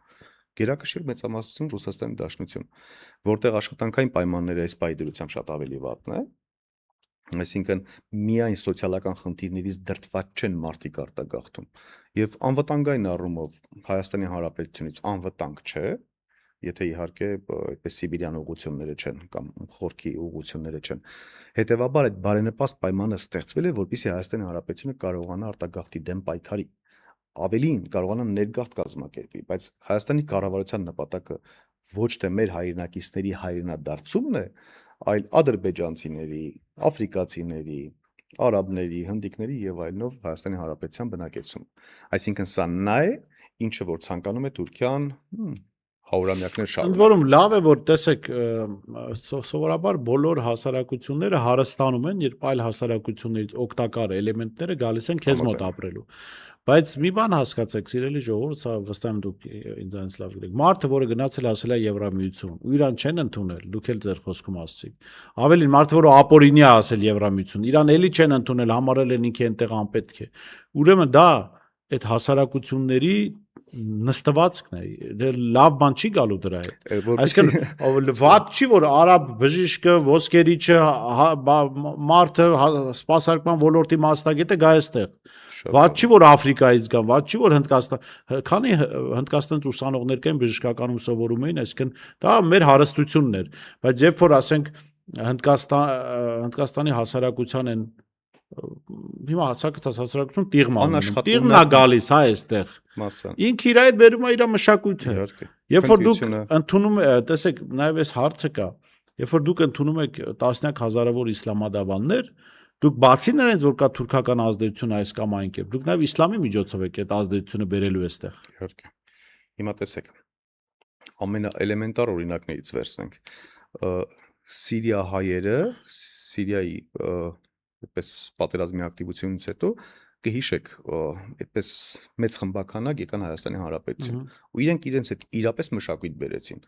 Speaker 3: Գերակշիռ մեծամասնություն Ռուսաստանի Դաշնություն, որտեղ աշխատանքային պայմանները այս պայմաններությամբ շատ ավելի վատն է, Այսինքն միայն սոցիալական խնդիրներից դրդված չեն մարդիկ արտագաղթում եւ անվտանգային առումով Հայաստանի Հանրապետությունից անվտանգ չէ, եթե իհարկե այդպես Սիբիրյան ուղղությունները չեն կամ Խորքի ուղղությունները չեն։ Հետևաբար այդ բարենպաստ պայմանը ստեղծվել է, որպեսզի Հայաստանի Հանրապետությունը կարողանա արտագաղթի դեմ պայքարի, ավելին կարողանա ներգաղթ կազմակերպի, բայց Հայաստանի կառավարության նպատակը ոչ թե մեր հայրենակիցների հայրենադարձումն է, այլ ադրբեջանցիների, աֆրիկացիների, արաբների, հնդիկների եւ այլնով Հայաստանի Հանրապետության բնակեցում։ Այսինքն սա նա է, ինչը որ ցանկանում է Թուրքիան հարյուրամյակներ
Speaker 2: Ընդ
Speaker 3: շարունակ։
Speaker 2: որում լավ է, որ տեսեք, սովորաբար բոլոր հասարակությունները հարստանում են, երբ այլ հասարակություններից օգտակար էլեմենտները գալիս են քեզ մոտ ապրելու։ Բայց մի բան հասկացեք, սիրելի ժողովուրդ, սա վստահ եմ դուք ինձանից լավ գիտեք։ Մարդը, որը գնացել ասել է Եվրամիություն, ու իրան չեն ընդունել, դուք էլ ձեր խոսքում ասացիք։ Ավելին մարդը, որը ապօրինի է ասել Եվրամիություն, իրան էլի չեն ընդունել, համարել են ինքը այնտեղ անպետք է։ Ուրեմն դա այդ հասարակությունների նստվածքն է, դե լավ բան չի գալու դրա հետ։ Այսինքն վատ չի, որ արաբ բժիշկը, ոսկերիչը, մարդը, սպասարկման ոլորտի մասնագետը գա այստեղ։ Վատ չի, որ Աֆրիկայից գան, վատ չի, որ քանի Հնդկաստանից ուսանողներ կային բժշկականում սովորում էին, այսինքն դա մեր հարստությունն էր, բայց երբ որ ասենք Հնդկաստանի հասարակության են հիմա հասարակություն տիղմն է գալիս, հա, այստեղ։ Ինքը իր այդ բերում է իր մշակույթը։ Երբ որ դուք ընդունում եք, տեսեք, նաև այս հարցը կա, երբ որ դուք ընդունում եք տասնյակ հազարավոր իսլամադավաններ, դուք բացի նրանից, որ կա թուրքական ազդեցություն այս կամ այն կերպ, դուք նաև իսլամի միջոցով եք այդ ազդեցությունը բերելու այստեղ։
Speaker 3: Իհարկե։ Հիմա տեսեք, ամենաէլեմենտար օրինակներից վերցնենք։ Սիրիա հայերը, Սիրիայի այդպես պատերազմի ակտիվությունից հետո կհիշեք, այդպես մեծ խմբականակ եկան Հայաստանի Հանրապետություն ու իրենք իրենց հետ իրապես մշակույթ բերեցին։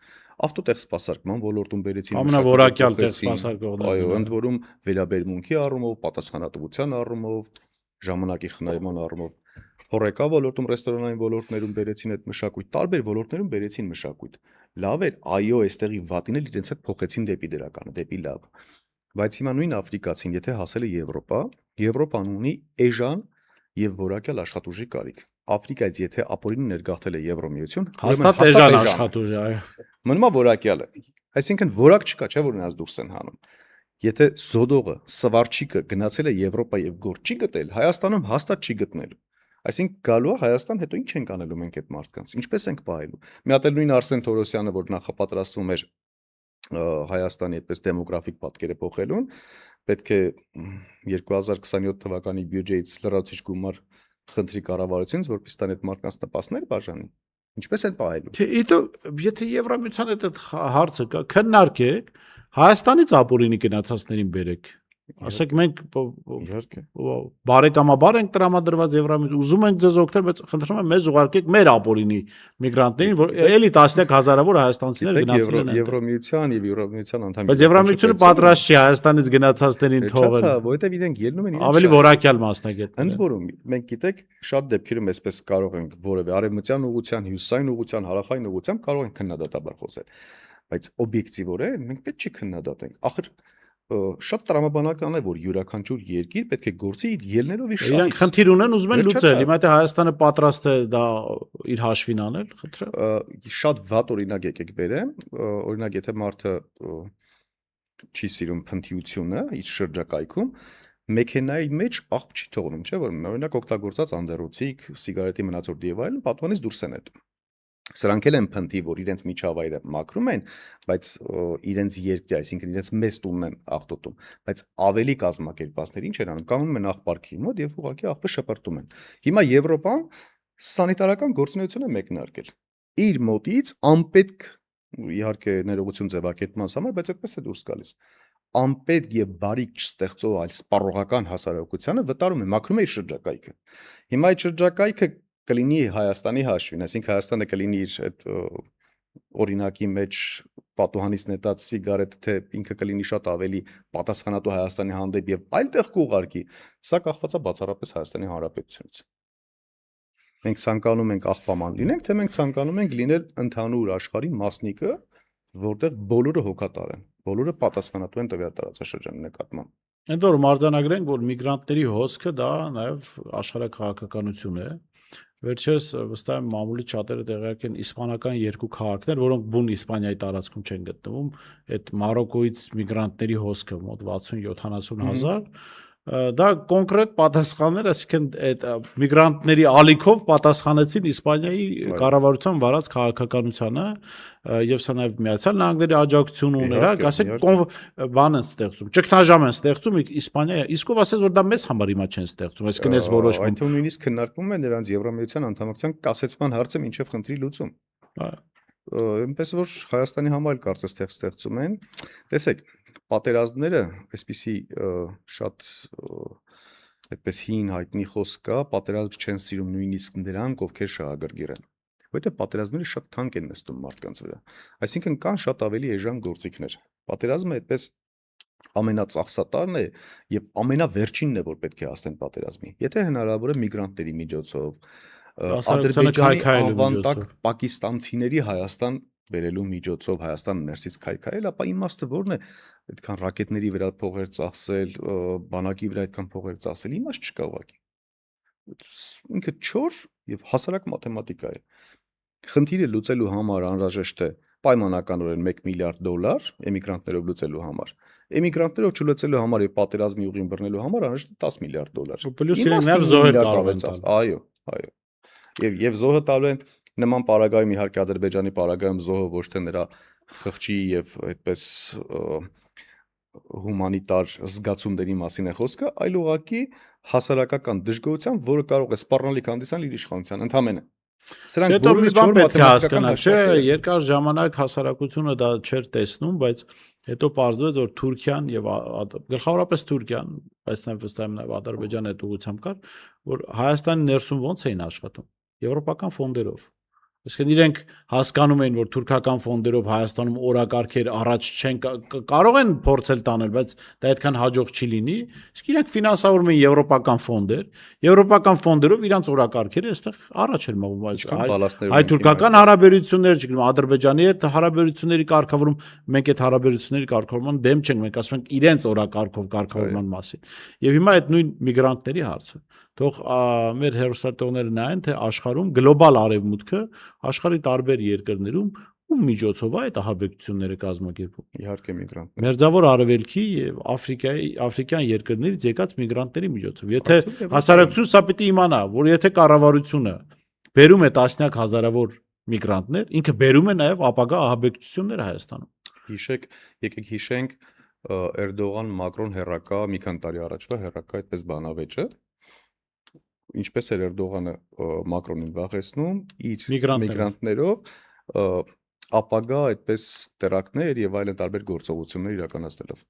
Speaker 3: Ավտոտեղ սպասարկման ոլորտում բերեցին
Speaker 2: ամենավորակյալ տեղ սպասարկողներ։
Speaker 3: Այո, ընդ որում վերաբերմունքի առումով, պատասխանատվության առումով, ժամանակի խնայման առումով, հոռեկա ոլորտում, ռեստորանային ոլորտներում բերեցին այդ մշակույթ, տարբեր ոլորտներում բերեցին մշակույթ։ Լավ էր, այո, այստեղի վատին էլ իրենց հետ փոխեցին դեպի դրականը, դեպի լավ։ Բայց հիմա նույն աֆրիկացին, եթե հասել է Եվրոպա, Եվրոպան ունի էժան եւ որակյալ աշխատուժի կարիք։ Աֆրիկայից եթե ապօրինը ներգաղթել է Եվրոմիություն,
Speaker 2: հաստատ էժան աշխատուժ է, այո։
Speaker 3: Մնում է որակյալը։ Այսինքն որակ չկա, չէ՞ որ նրանց դուրս են հանում։ Եթե զոդողը, սվարչիկը գնացել է Եվրոպա եւ գործ չի գտել, Հայաստանում հաստատ չի գտնելու։ Այսինքն գալու է Հայաստան, հետո ինչ ենք անելու մենք այդ մարդկանց, ինչպես ենք պահելու։ Մի հատ էլ նույն Արսեն Թորոսյանը, որ նախապատրաստվում էր Հայաստանի այդպես դեմոգրաֆիկ պատկերը փոխելուն, պետք է 2027 թվականի բյուջեից լրացուցիչ գումար խնդրի կառավարությունից, որպեսզի տան այդ մարդկանց նպաստներ բաժանի։ Ինչպես են պահելու։
Speaker 2: Եթե Եվրամիության այդ հարցը կա, քննարկեք, Հայաստանից ապօրինի գնացածներին բերեք։ Ասեք մենք
Speaker 3: իհարկե
Speaker 2: բարեկամաբար ենք տրամադրված Եվրամիություն, ուզում ենք ձեզ օգնել, բայց խնդրում եմ մեզ ուղարկեք մեր ապօրինի միգրանտներին, որ էլի տասնյակ հազարավոր հայաստանցիներ գնացել են
Speaker 3: Եվրոմիության եւ Եվրոմիության անդամ։
Speaker 2: Բայց Եվրամիությունը պատրաստ չի Հայաստանից գնացածներին թողել։
Speaker 3: Հա, որովհետեւ իրենք ելնում են
Speaker 2: ավելի որակյալ մասնագետներ։
Speaker 3: Ընդ որում, մենք գիտեք, շատ դեպքերում այսպես կարող ենք որևէ արևմտյան ուղղության, հյուսիսային ուղղության, հարավային ուղղությամբ կարող ենք քննադատաբար խոսել։ Բայց օբյեկտիվորեն մենք պետք չի քննադատենք։ Ախր շատ տրամաբանական է, որ յուրաքանչյուր երկիր պետք է գործի իր ելներով իր շահից։
Speaker 2: Իրանք խնդիր ունեն, ուզում են լուծել։ Հիմա թե Հայաստանը պատրաստ է դա իր հաշվին անել, խնդրեմ։
Speaker 3: Շատ վատ օրինակ եկեք բերեմ, օրինակ եթե մարդը չի սիրում փնթիությունը իր շրջակայքում, մեքենայի մեջ աղբ չի թողնում, չէ՞ որ օրինակ օգտագործած անդերոցիկ, սիգարետի մնացորդ եւ այլն պատուհանից դուրս են ետում։ Սրանք էլ են փնթի, որ իրենց միջավայրը մաքրում են, բայց իրենց երկրի, այսինքն իրենց մեծ տունն են աղտոտում, բայց ավելի կազմակերպվածներ ինչ են անում, կանգնում են աղբարքի մոտ եւ ուղղակի աղբը շպրտում են։ Հիմա Եվրոպան սանիտարական գործունեություն է մեկնարկել։ Իր մոտից անպետք, իհարկե ներողություն ձևակերպմանս համար, բայց այդպես է դուրս գալիս։ Անպետք եւ բարիք չստեղծող այլ սպառողական հասարակությանը վտարում է, մաքրում է իր շրջակայքը։ Հիմա այդ շրջակայքը կլինի Հայաստանի հաշվին, այսինքն Հայաստանը կլինի իր այդ օրինակի մեջ պատուհանից նետած սիգարետը, թե ինքը կլինի շատ ավելի պատասխանատու Հայաստանի հանդեպ եւ այլտեղ կուղարկի, սա կախված է բացառապես Հայաստանի Հանրապետությունից։ Մենք ցանկանում ենք աղբաման լինենք, թե մենք ցանկանում ենք լինել ընդհանուր աշխարհի մասնիկը, որտեղ բոլորը հոգատար են, բոլորը պատասխանատու են տվյալ տարածաշրջանի նկատմամբ։
Speaker 2: Ընդ որ մարձանագրենք, որ միգրանտների հոսքը դա նաև աշխարհակաղակականություն է։ Վերջերս վստահ եմ մամուլի շատերը տեղյակ են իսպանական երկու քաղաքներ, որոնք բուն Իսպանիայի տարածքում չեն գտնվում, այդ Մարոկոից միգրանտների հոսքը մոտ 60-70 հազար դա կոնկրետ պատասխաններ, այսինքն այդ միգրանտների ալիքով պատասխանեցին Իսպանիայի կառավարության վարած քաղաքականությանը եւ սա նաեւ Միացյալ Նահանգների աջակցություն ուներ, ասենք բան են ստեղծում, ճգնաժամ են ստեղծում Իսպանիա, իսկով ասես որ դա մեզ համար հիմա չեն ստեղծում, այսինքն այս որոշումը
Speaker 3: Այնտեղ նույնիսկ քննարկվում է նրանց Եվրամիության անդամակցության կասեցման հարցը մինչև խնդրի լուծում։ Այնպես որ Հայաստանի համար կարծես թե ստեղծում են, տեսեք, պատերազմները, այսպիսի շատ այդպես հին հայտնի խոսք կա, պատերազմ չեն սիրում նույնիսկ նրանք, ովքեր շահագրգիռ են։ Որտեղ պատերազմները շատ թանկ են նստում մարդկանց վրա։ Այսինքն կան շատ ավելի էժան գործիքներ։ Պատերազմը այդպես ամենածախսատարն է եւ ամենավերջինն է, որ պետք է հասնեն պատերազմի։ Եթե հնարավոր է միգրանտների միջոցով, Ադրբեջանի անվանտակ պակիստանցիների Հայաստան վերելու միջոցով Հայաստան ներսից քայքայել, ապա իմաստը ո՞րն է այդքան ռակետների վրա փողեր ծախսել, բանակի վրա այդքան փողեր ծախսել, իմաստ չկա ուղղակի։ Ինքը չոր եւ հասարակ մաթեմատիկա է։ Խնդիրը լուծելու համար անհրաժեշտ է պայմանականորեն $1 միլիարդ էմիգրանտներով լուծելու համար։ Էմիգրանտներով չլուծելու համար եւ պատերազմի ուղին բռնելու համար անհրաժեշտ է $10 միլիարդ։
Speaker 2: Պլյուս իրենք նաեւ զոհեր կարող են տալ։
Speaker 3: Այո, այո։ Եվ զոհը տալու են նման պարագայում իհարկե Ադրբեջանի պարագայում զոհը ոչ թե նրա խղճի եւ այդպես հումանիտար զգացումների մասին է խոսքը, այլ ուղղակի հասարակական դժգոհության, որը կարող է սպառնալիք հանդիսանալ իր իշխանության ընդհանրապես։ Սրանք բոլորը չոր մաթեմատիկական
Speaker 2: չէ, երկար ժամանակ հասարակությունը դա չէր տեսնում, բայց հետո պարզվեց, որ Թուրքիան եւ գլխավորապես Թուրքիան, բայց նաեւ վստահ եմ նաեւ Ադրբեջանը այդ ուղղությամբ կար, որ Հայաստանի ներսում ոնց էին աշխատում եվրոպական ֆոնդերով։ Այսինքն իրենք հասկանում էին, որ թուրքական ֆոնդերով Հայաստանում օրակարգեր առաջ չեն կարող են փորձել տանել, բայց դա այդքան հաջող չի լինի։ Իսկ իրենք ֆինանսավորում են եվրոպական ֆոնդեր, եվրոպական ֆոնդերով իրանց օրակարգերը այստեղ առաջ էր մղում, հայ-թուրքական հարաբերություններ, չգիտեմ, Ադրբեջանի հետ հարաբերությունների կարգավորում, մենք այդ հարաբերությունների կարգավորման դեմ չենք, մենք ասում ենք իրենց օրակարգով կարգավորման մասին։ Եվ հիմա այդ նույն միգրանտների հարցը թող մեր հերոստատողները նայեն, թե աշխարհում գլոբալ արևմուտքը աշխարհի տարբեր երկրներում ում միջոցով է այդ ահաբեկությունները կազմակերպում։
Speaker 3: Իհարկե միգրանտ։
Speaker 2: Մերձավոր Արևելքի եւ աֆրիկյան երկրներից եկած միգրանտների միջոցով։ Եթե հասարակությունը սա պիտի իմանա, որ եթե կառավարությունը բերում է տասնյակ հազարավոր միգրանտներ, ինքը բերում է նաեւ ապագա ահաբեկություններ Հայաստանում։
Speaker 3: Եկեք հիշենք Էրդողան-Մակրոն հերակա մի քանի տարի առաջվա հերակա այդպես բանավեճը, ինչպես էր Էրդողանը Մակրոնին վախեցնում իր միգրանտներով ապագա այդպես տերակտներ եւ այլն տարբեր գործողություններ իրականացնելով։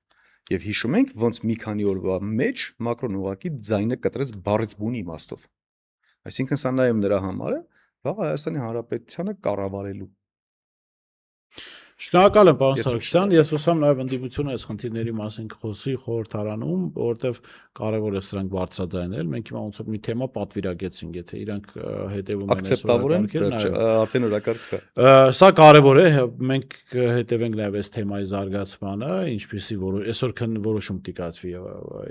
Speaker 3: Եվ հիշում ենք, ոնց մի քանի օրվա մեջ Մակրոնը ուղղակի ձայնը կտրեց բառից բուն իմաստով։ Այսինքն սա նաեւ նրա համար է վաղ Հայաստանի Հանրապետությանը կառավարելու։
Speaker 2: Շնորհակալ եմ, պարոն Սարգսյան, ես հուսամ նաև ընդդիմությունը այս խնդիրների մասին կխոսի խորհրդարանում, որովհետև կարևոր է սրանք բարձրաձայնել։ Մենք հիմա ոնց որ մի թեմա պատվիրակեցինք, եթե իրանք հետևում են
Speaker 3: արդեն օրակարգ կա։
Speaker 2: Սա կարևոր է, մենք հետևենք նաև այս թեմայի զարգացմանը, ինչպեսի այսօր որոշում պիտի կայացվի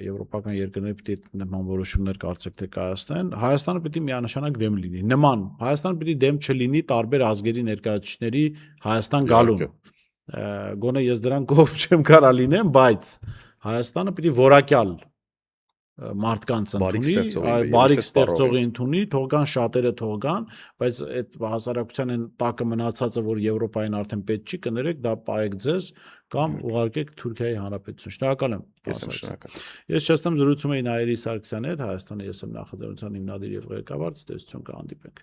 Speaker 2: եվրոպական երկրները պիտի նման որոշումներ կարծեք թե կայացնեն։ Հայաստանը պիտի միանշանակ դեմ լինի։ Նման Հայաստանը պիտի դեմ չլինի տարբեր ազգերի ներկայացուցիչների Հայաստան գալուն։ Գոնե ես դրան կողմ չեմ կարա լինեմ, բայց Հայաստանը պիտի որակյալ մարդկանց ընդունի, բարիք ստեղծողի ընդունի, թողան շատերը թողան, բայց այդ հասարակության են տակը մնացածը, որ Եվրոպային արդեն պետք չի, կներեք, դա պայեք ձեզ կամ ուղարկեք Թուրքիայի Հանրապետություն։ Շնորհակալ եմ։ Ես չստեմ զրուցում էի Նայիրի Սարգսյանի հետ, Հայաստանի ԵՍՄ նախաձեռնության հիմնադիր եւ ղեկավար, ցտեսություն կհանդիպենք։